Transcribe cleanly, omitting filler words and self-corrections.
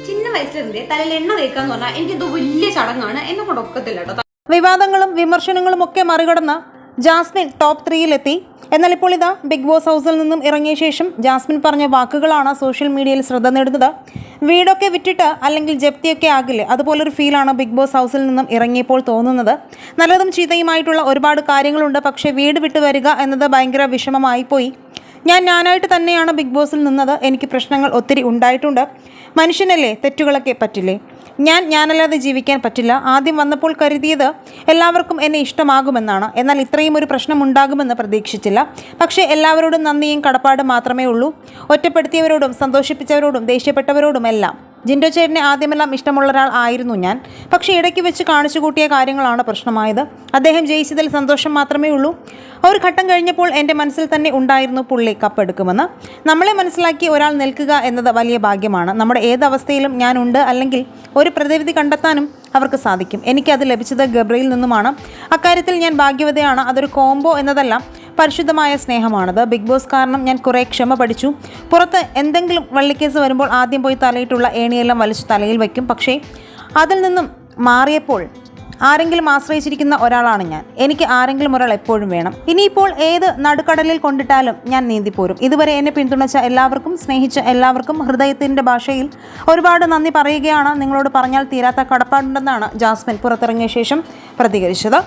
ചിന്ന വയസ്സിലെ തലയിൽ എണ്ണ തേക്കാന്ന് പറഞ്ഞാൽ എനിക്കെന്തോ വലിയ ചടങ്ങാണ്, എന്നെ കൊണ്ട് ഒക്കത്തില്ല കേട്ടോ. വിവാദങ്ങളും വിമർശനങ്ങളും ഒക്കെ മറികടന്ന ജാസ്മിൻ ടോപ്പ് 3-ലെത്തി. എന്നാൽ ഇപ്പോൾ ഇതാ ബിഗ് ബോസ് ഹൗസിൽ നിന്നും ഇറങ്ങിയ ശേഷം ജാസ്മിൻ പറഞ്ഞ വാക്കുകളാണ് സോഷ്യൽ മീഡിയയിൽ ശ്രദ്ധ നേടുന്നത്. വീടൊക്കെ വിറ്റിട്ട് അല്ലെങ്കിൽ ജപ്തിയൊക്കെ ആകില്ലേ, അതുപോലൊരു ഫീലാണ് ബിഗ് ബോസ് ഹൗസിൽ നിന്നും ഇറങ്ങിയപ്പോൾ തോന്നുന്നത്. നല്ലതും ചീത്തയുമായിട്ടുള്ള ഒരുപാട് കാര്യങ്ങളുണ്ട്, പക്ഷേ വീട് വിട്ട് വരിക എന്നത് ഭയങ്കര വിഷമമായി പോയി. ഞാനായിട്ട് തന്നെയാണ് ബിഗ് ബോസിൽ നിന്നത്. എനിക്ക് പ്രശ്നങ്ങൾ ഒത്തിരി ഉണ്ടായിട്ടുണ്ട്. മനുഷ്യനല്ലേ, തെറ്റുകളൊക്കെ പറ്റില്ലേ. ഞാനല്ലാതെ ജീവിക്കാൻ പറ്റില്ല. ആദ്യം വന്നപ്പോൾ കരുതിയത് എല്ലാവർക്കും എന്നെ ഇഷ്ടമാകുമെന്നാണ്. എന്നാൽ ഇത്രയും ഒരു പ്രശ്നം ഉണ്ടാകുമെന്ന് പ്രതീക്ഷിച്ചില്ല. പക്ഷേ എല്ലാവരോടും നന്ദിയും കടപ്പാടും മാത്രമേ ഉള്ളൂ. ഒറ്റപ്പെടുത്തിയവരോടും സന്തോഷിപ്പിച്ചവരോടും ദേഷ്യപ്പെട്ടവരോടും എല്ലാം. ജിൻഡോ ചേട്ടനെ ആദ്യമെല്ലാം ഇഷ്ടമുള്ള ഒരാൾ ആയിരുന്നു ഞാൻ. പക്ഷേ ഇടയ്ക്ക് വെച്ച് കാണിച്ചു കൂട്ടിയ കാര്യങ്ങളാണ് പ്രശ്നമായത്. അദ്ദേഹം ജയിച്ചതിൽ സന്തോഷം മാത്രമേ ഉള്ളൂ. ഒരു ഘട്ടം കഴിഞ്ഞപ്പോൾ എൻ്റെ മനസ്സിൽ തന്നെ ഉണ്ടായിരുന്നു പുള്ളി കപ്പെടുക്കുമെന്ന്. നമ്മളെ മനസ്സിലാക്കി ഒരാൾ നിൽക്കുക എന്നത് വലിയ ഭാഗ്യമാണ്. നമ്മുടെ ഏതവസ്ഥയിലും ഞാനുണ്ട്, അല്ലെങ്കിൽ ഒരു പ്രതിവിധി കണ്ടെത്താനും അവർക്ക് സാധിക്കും. എനിക്കത് ലഭിച്ചത് ഗബ്രിയിൽ നിന്നുമാണ്. അക്കാര്യത്തിൽ ഞാൻ ഭാഗ്യവതിയാണ്. അതൊരു കോംബോ എന്നതല്ല, പരിശുദ്ധമായ സ്നേഹമാണത്. ബിഗ് ബോസ് കാരണം ഞാൻ കുറേ ക്ഷമ പഠിച്ചു. പുറത്ത് എന്തെങ്കിലും വള്ളിക്കേസ് വരുമ്പോൾ ആദ്യം പോയി തലയിട്ടുള്ള ഏണിയെല്ലാം വലിച്ചു തലയിൽ വയ്ക്കും. പക്ഷേ അതിൽ നിന്നും മാറിയപ്പോൾ ആരെങ്കിലും ആശ്രയിച്ചിരിക്കുന്ന ഒരാളാണ് ഞാൻ. എനിക്ക് ആരെങ്കിലും ഒരാൾ എപ്പോഴും വേണം. ഇനിയിപ്പോൾ ഏത് നടുക്കടലിൽ കൊണ്ടിട്ടാലും ഞാൻ നീന്തിപ്പോരും. ഇതുവരെ എന്നെ പിന്തുണച്ച എല്ലാവർക്കും, സ്നേഹിച്ച എല്ലാവർക്കും ഹൃദയത്തിൻ്റെ ഭാഷയിൽ ഒരുപാട് നന്ദി പറയുകയാണ്. നിങ്ങളോട് പറഞ്ഞാൽ തീരാത്ത കടപ്പാടുണ്ടെന്നാണ് ജാസ്മിൻ പുറത്തിറങ്ങിയ ശേഷം പ്രതികരിച്ചത്.